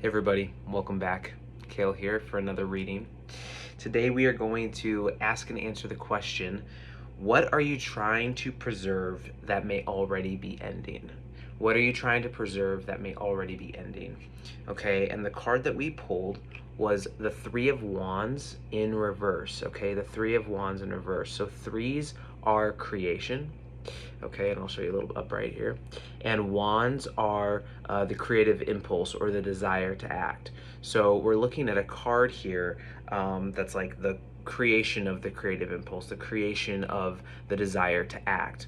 Hey everybody, welcome back. Kale here for another reading. Today we are going to ask and answer the question, what are you trying to preserve that may already be ending? What are you trying to preserve that may already be ending? Okay, and the card that we pulled was the Three of Wands in reverse. Okay, the Three of Wands in reverse. So threes are creation. Okay, and I'll show you a little upright here. And wands are the creative impulse or the desire to act. So we're looking at a card here that's like the creation of the creative impulse, the creation of the desire to act.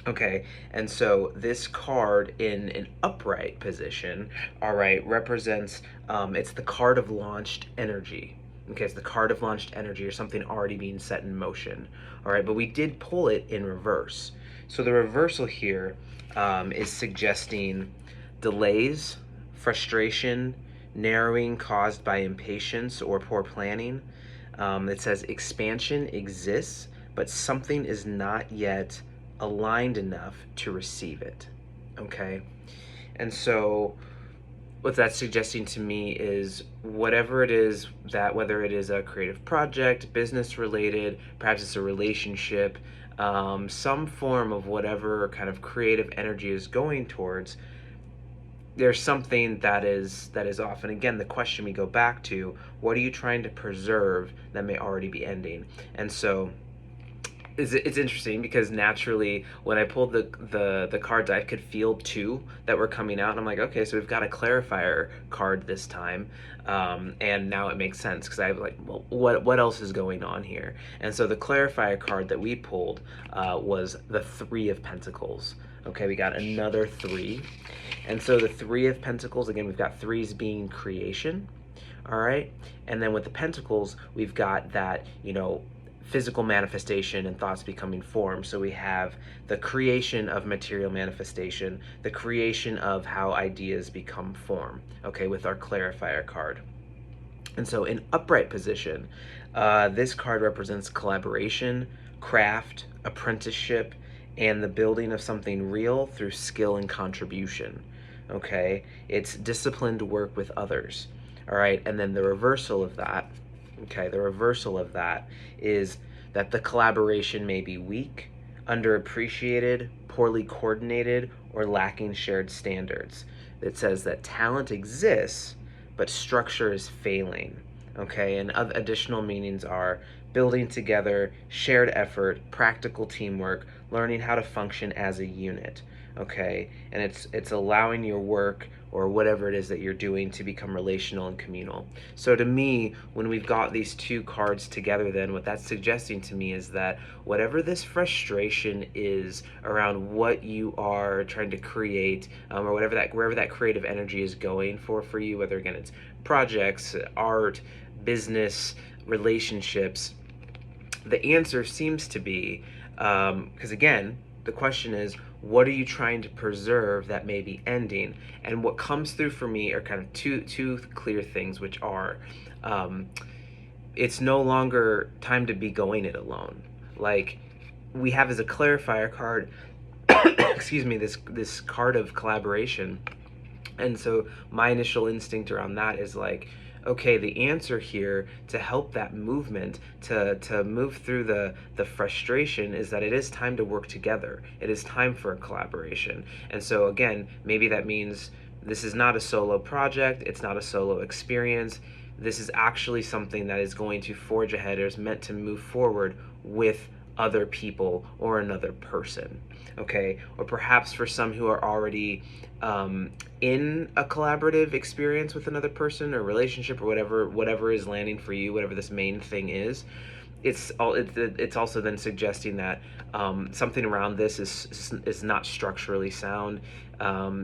Okay, and so this card in an upright position, all right, represents, it's the card of launched energy. Okay, it's the card of launched energy or something already being set in motion. All right, but we did pull it in reverse. So the reversal here is suggesting delays, frustration, narrowing caused by impatience or poor planning. It says expansion exists, but something is not yet aligned enough to receive it. Okay, and so what that's suggesting to me is whatever it is, that whether it is a creative project, business related, perhaps it's a relationship, some form of whatever kind of creative energy is going towards, there's something that is off. And again, the question we go back to, what are you trying to preserve that may already be ending? And so it's interesting because naturally when I pulled the cards, I could feel two that were coming out, and I'm like, okay, so we've got a clarifier card this time, and now it makes sense because I was like, well, what else is going on here? And so the clarifier card that we pulled was the Three of Pentacles. Okay, we got another three, and so the Three of Pentacles, again, we've got threes being creation. All right, and then with the Pentacles, we've got that, physical manifestation and thoughts becoming form. So we have the creation of material manifestation, the creation of how ideas become form, okay, with our clarifier card. And so in upright position, this card represents collaboration, craft, apprenticeship, and the building of something real through skill and contribution. Okay, it's disciplined work with others. All right, and then the reversal of that, okay, the reversal of that is that the collaboration may be weak, underappreciated, poorly coordinated, or lacking shared standards. It says that talent exists, but structure is failing. Okay, and additional meanings are building together, shared effort, practical teamwork, learning how to function as a unit. Okay, and it's allowing your work or whatever it is that you're doing to become relational and communal. So to me, when we've got these two cards together, then what that's suggesting to me is that whatever this frustration is around what you are trying to create, or wherever that creative energy is going for you, whether again it's projects, art, business, relationships, the answer seems to be, because again, the question is, what are you trying to preserve that may be ending? And what comes through for me are kind of two clear things, which are, it's no longer time to be going it alone. Like we have as a clarifier card, excuse me, this card of collaboration. And so my initial instinct around that is like, okay, the answer here to help that movement, to move through the frustration, is that it is time to work together. It is time for a collaboration. And so again, maybe that means this is not a solo project, it's not a solo experience. This is actually something that is going to forge ahead or is meant to move forward with other people or another person. Okay, or perhaps for some who are already in a collaborative experience with another person or relationship or whatever is landing for you, whatever this main thing is, it's also then suggesting that something around this is not structurally sound.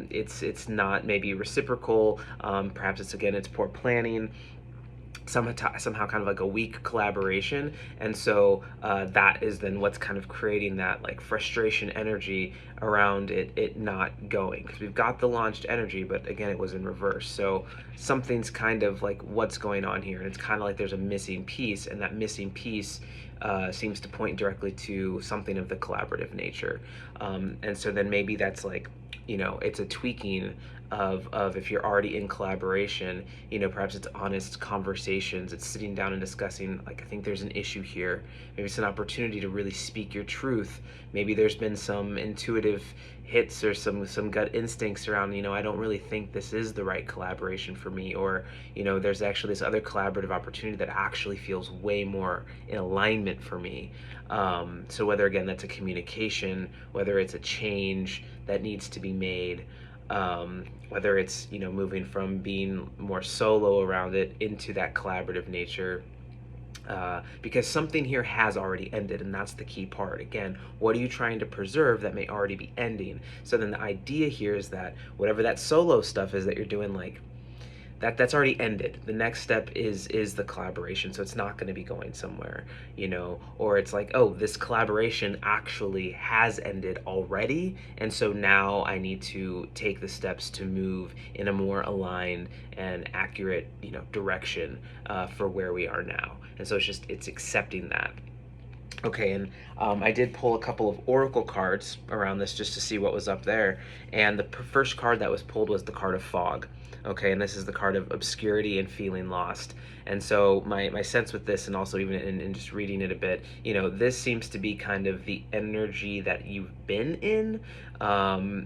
It's not maybe reciprocal. Perhaps it's poor planning. Somehow kind of like a weak collaboration, and so that is then what's kind of creating that like frustration energy around it not going, because we've got the launched energy, but again it was in reverse. So something's kind of like, what's going on here? And it's kind of like there's a missing piece, and that missing piece seems to point directly to something of the collaborative nature. And so then maybe that's like, it's a tweaking of if you're already in collaboration, perhaps it's honest conversations, it's sitting down and discussing, like, I think there's an issue here. Maybe it's an opportunity to really speak your truth. Maybe there's been some intuitive hits or some gut instincts around, I don't really think this is the right collaboration for me, or there's actually this other collaborative opportunity that actually feels way more in alignment for me. So whether, again, that's a communication, whether it's a change that needs to be made, whether it's moving from being more solo around it into that collaborative nature, because something here has already ended, and that's the key part. Again, what are you trying to preserve that may already be ending? So then the idea here is that whatever that solo stuff is that you're doing, like, that's already ended. The next step is the collaboration, so it's not going to be going somewhere, or it's like, oh, this collaboration actually has ended already, and so now I need to take the steps to move in a more aligned and accurate direction for where we are now. And so it's accepting that. Okay, and I did pull a couple of oracle cards around this just to see what was up there, and the first card that was pulled was the card of fog. Okay, and this is the card of obscurity and feeling lost. And so my sense with this, and also even in just reading it a bit, this seems to be kind of the energy that you've been in.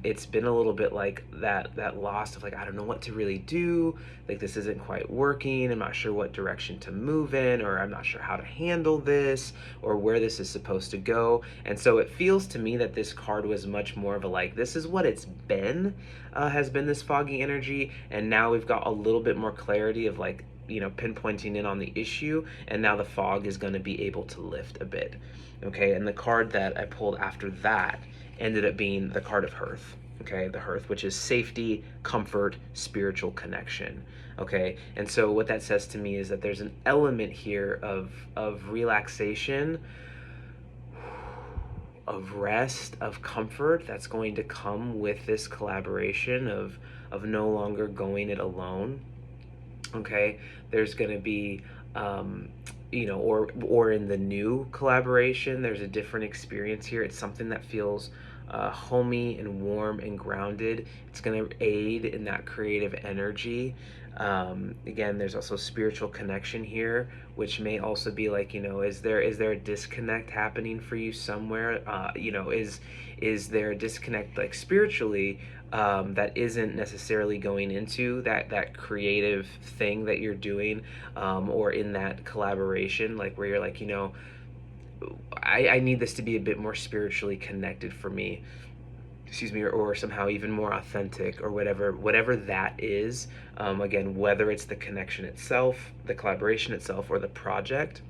It's been a little bit like that lost of, like, I don't know what to really do, like, this isn't quite working, I'm not sure what direction to move in, or I'm not sure how to handle this, or where this is supposed to go. And so it feels to me that this card was much more of a, like, this is what it's been, has been this foggy energy, and now we've got a little bit more clarity of, like, pinpointing in on the issue, and now the fog is going to be able to lift a bit. Okay, and the card that I pulled after that ended up being the card of Hearth. Okay, the Hearth, which is safety, comfort, spiritual connection. Okay, and so what that says to me is that there's an element here of relaxation, of rest, of comfort that's going to come with this collaboration of no longer going it alone. Okay, there's going to be or in the new collaboration, there's a different experience here. It's something that feels homey and warm and grounded. It's going to aid in that creative energy. Again, there's also spiritual connection here, which may also be like, is there a disconnect happening for you somewhere? Is there a disconnect, like, spiritually, that isn't necessarily going into that creative thing that you're doing, or in that collaboration, like, where you're like, I need this to be a bit more spiritually connected for me, excuse me, or somehow even more authentic, or whatever that is. Again, whether it's the connection itself, the collaboration itself, or the project.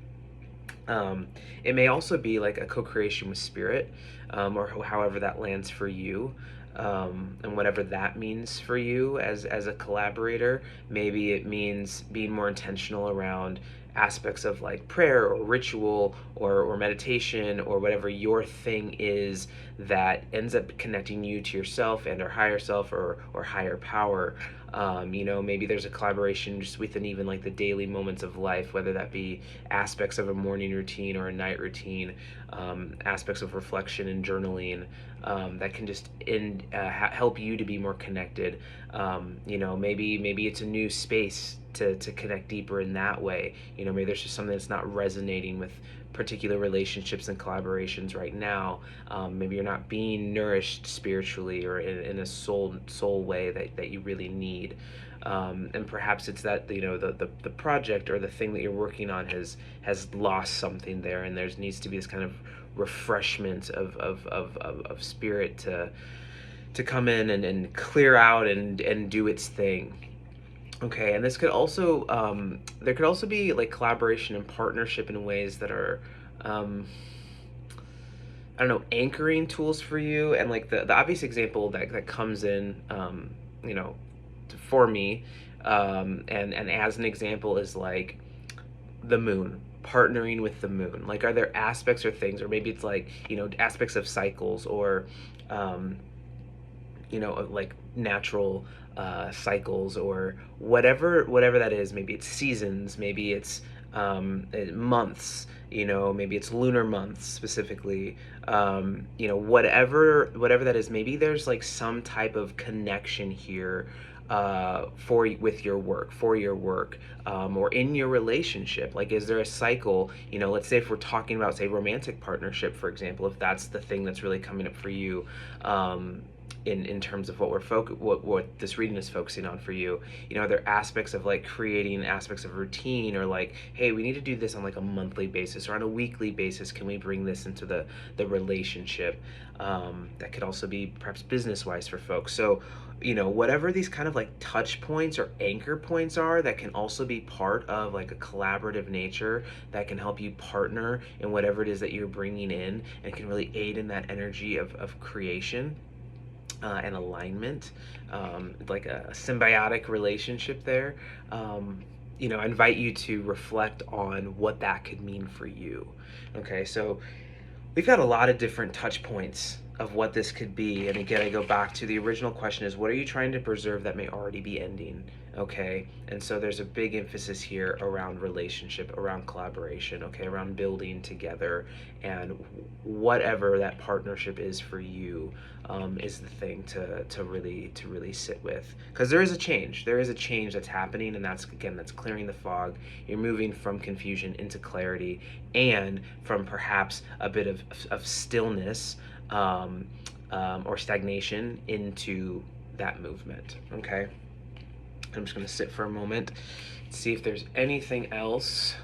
It may also be like a co-creation with spirit, or however that lands for you. And whatever that means for you as a collaborator. Maybe it means being more intentional around aspects of, like, prayer or ritual or meditation, or whatever your thing is that ends up connecting you to yourself and or higher self or higher power. Maybe there's a collaboration just within even, like, the daily moments of life, whether that be aspects of a morning routine or a night routine, aspects of reflection and journaling, that can just help you to be more connected. Maybe it's a new space to connect deeper in that way. Maybe there's just something that's not resonating with particular relationships and collaborations right now. Maybe you're not being nourished spiritually or in a soul way that you really need. And perhaps it's that the project or the thing that you're working on has lost something there, and there needs to be this kind of refreshment of spirit to come in and clear out and do its thing. Okay, and this could also there could also be, like, collaboration and partnership in ways that are I don't know, anchoring tools for you. And, like, the obvious example that comes in for me, and as an example, is, like, the moon, partnering with the moon. Like, are there aspects or things, or maybe it's like, aspects of cycles, or like natural cycles, or whatever that is. Maybe it's seasons, maybe it's months, maybe it's lunar months specifically, whatever that is. Maybe there's like some type of connection here with your work, for your work, or in your relationship. Like, is there a cycle? Let's say if we're talking about, say, romantic partnership, for example, if that's the thing that's really coming up for you, in terms of what this reading is focusing on for you. Are there aspects of like creating aspects of routine, or like, hey, we need to do this on like a monthly basis or on a weekly basis? Can we bring this into the relationship? That could also be perhaps business wise for folks. So whatever these kind of like touch points or anchor points are, that can also be part of like a collaborative nature that can help you partner in whatever it is that you're bringing in, and can really aid in that energy of creation and alignment, like a symbiotic relationship there. I invite you to reflect on what that could mean for you. Okay, so we've got a lot of different touch points of what this could be. And again, I go back to the original question is, what are you trying to preserve that may already be ending? Okay, and so there's a big emphasis here around relationship, around collaboration, okay, around building together, and whatever that partnership is for you, is the thing to really sit with, because there is a change that's happening, and that's clearing the fog. You're moving from confusion into clarity, and from perhaps a bit of stillness, or stagnation into that movement. Okay, I'm just going to sit for a moment, see if there's anything else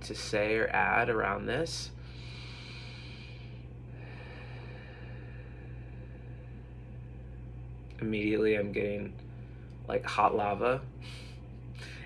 to say or add around this. Immediately I'm getting like hot lava,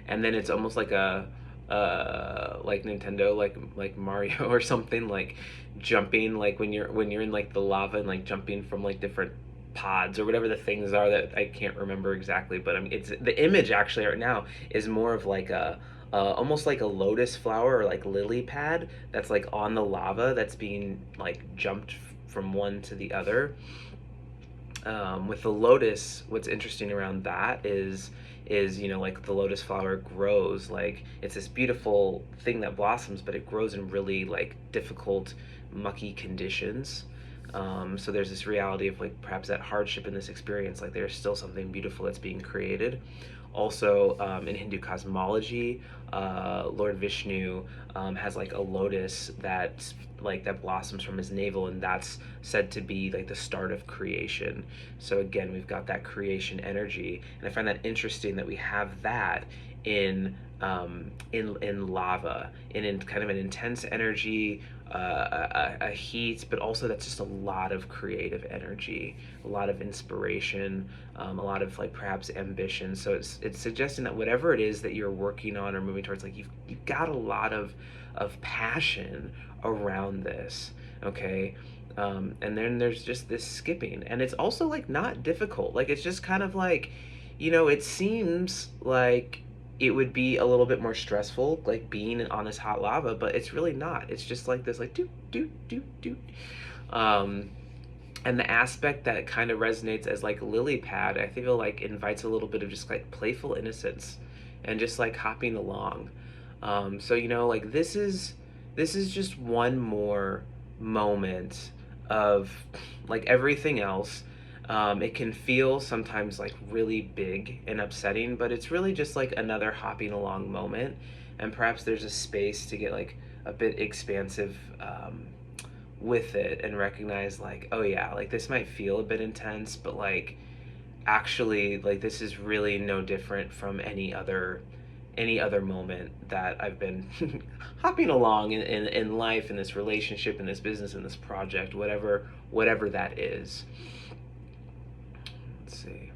and then it's almost like like Nintendo, like Mario or something, like jumping, like when you're in like the lava, and like jumping from like different pods or whatever the things are that I can't remember exactly, but it's the image actually right now is more of like a almost like a lotus flower or like lily pad that's like on the lava, that's being like jumped from one to the other. With the lotus, what's interesting around that is like the lotus flower grows, like it's this beautiful thing that blossoms, but it grows in really like difficult, mucky conditions. So there's this reality of like perhaps that hardship in this experience, like there's still something beautiful that's being created. Also, in Hindu cosmology, Lord Vishnu has like a lotus that blossoms from his navel, and that's said to be like the start of creation. So again, we've got that creation energy, and I find that interesting that we have that in lava, in kind of an intense energy, a heat, but also that's just a lot of creative energy, a lot of inspiration, a lot of like perhaps ambition. So it's suggesting that whatever it is that you're working on or moving towards, like you've got a lot of passion around this. Okay. And then there's just this skipping, and it's also like not difficult. Like it's just kind of like, it seems like it would be a little bit more stressful, like being on this hot lava, but it's really not. It's just like this, like doot doot doot doot. And the aspect that kind of resonates as like lily pad, I feel like invites a little bit of just like playful innocence, and just like hopping along. So like this is just one more moment of like everything else. It can feel sometimes like really big and upsetting, but it's really just like another hopping along moment. And perhaps there's a space to get like a bit expansive with it, and recognize like, oh yeah, like this might feel a bit intense, but like actually like this is really no different from any other moment that I've been hopping along in life, in this relationship, in this business, in this project, whatever that is. Let's see.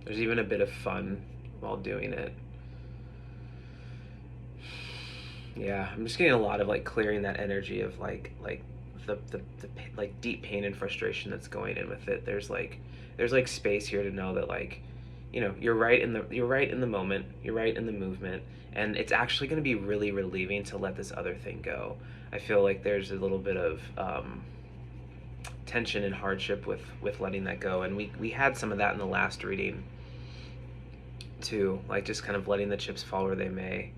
There's even a bit of fun while doing it. Yeah, I'm just getting a lot of like clearing that energy of like the like deep pain and frustration that's going in with it. There's like space here to know that like, you're right in the moment, you're right in the movement, and it's actually going to be really relieving to let this other thing go. I feel like there's a little bit of tension and hardship with letting that go, and we had some of that in the last reading too, like just kind of letting the chips fall where they may.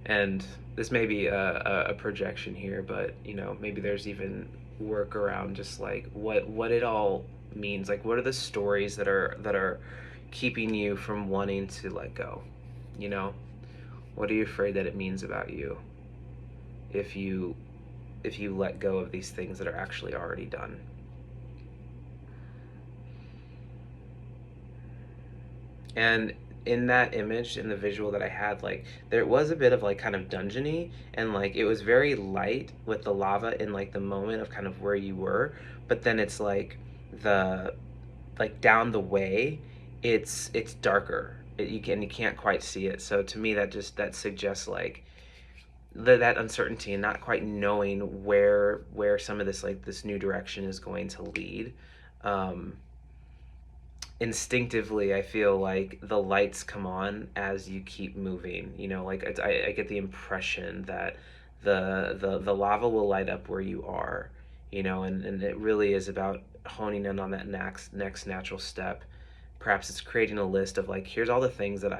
And this may be a projection here, but you know, maybe there's even work around just like what it all means. Like, what are the stories that are keeping you from wanting to let go? You know, what are you afraid that it means about you if you let go of these things that are actually already done? And in that image, in the visual that I had, like there was a bit of like kind of dungeony, and like it was very light with the lava in like the moment of kind of where you were, but then it's like the like down the way, it's darker. You can't quite see it. So to me, that suggests like that uncertainty and not quite knowing where some of this like this new direction is going to lead. Um, Instinctively, I feel like the lights come on as you keep moving. You know, like I get the impression that the lava will light up where you are. You know, and it really is about honing in on that next natural step. Perhaps it's creating a list of like, here's all the things that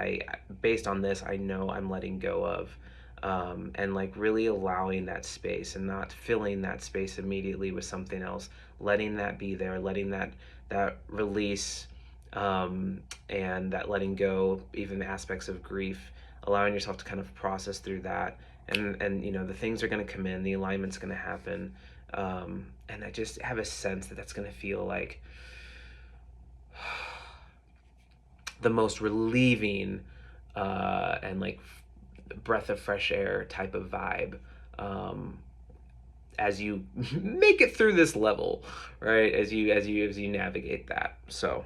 based on this, I know I'm letting go of. And like really allowing that space and not filling that space immediately with something else, letting that be there, letting that release, and that letting go, even aspects of grief, allowing yourself to kind of process through that, and you know, the things are going to come in, the alignment's going to happen, and I just have a sense that that's going to feel like the most relieving and like breath of fresh air type of vibe, as you make it through this level, right? As you navigate that. So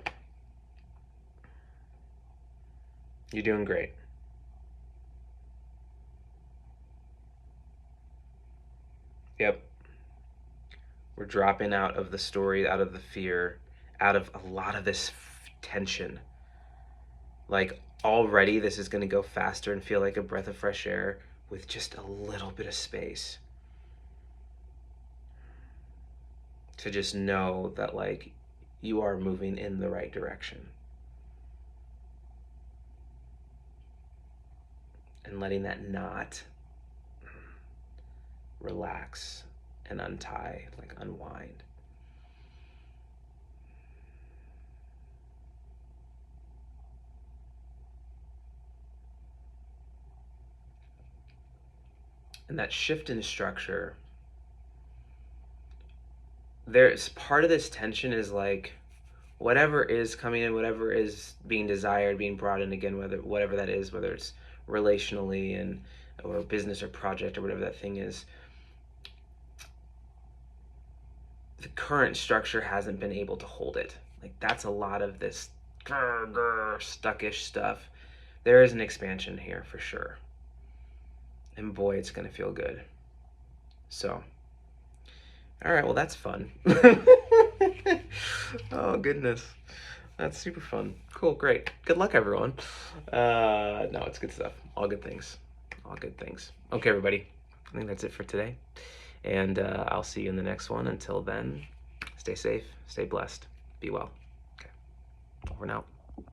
you're doing great. Yep. We're dropping out of the story, out of the fear, out of a lot of this tension. Like already this is going to go faster and feel like a breath of fresh air with just a little bit of space to just know that like you are moving in the right direction. And letting that knot relax and untie, like unwind. And that shift in structure, there's part of this tension is like whatever is coming in, whatever is being desired, being brought in again, whatever that is, whether it's relationally and or business or project or whatever that thing is, the current structure hasn't been able to hold it. Like that's a lot of this stuckish stuff. There is an expansion here for sure. And boy, it's gonna feel good. So, all right, well, that's fun. Oh, goodness. That's super fun. Cool, great. Good luck, everyone. No, it's good stuff. All good things. All good things. Okay, everybody. I think that's it for today. And I'll see you in the next one. Until then, stay safe, stay blessed, be well. Okay, over and out.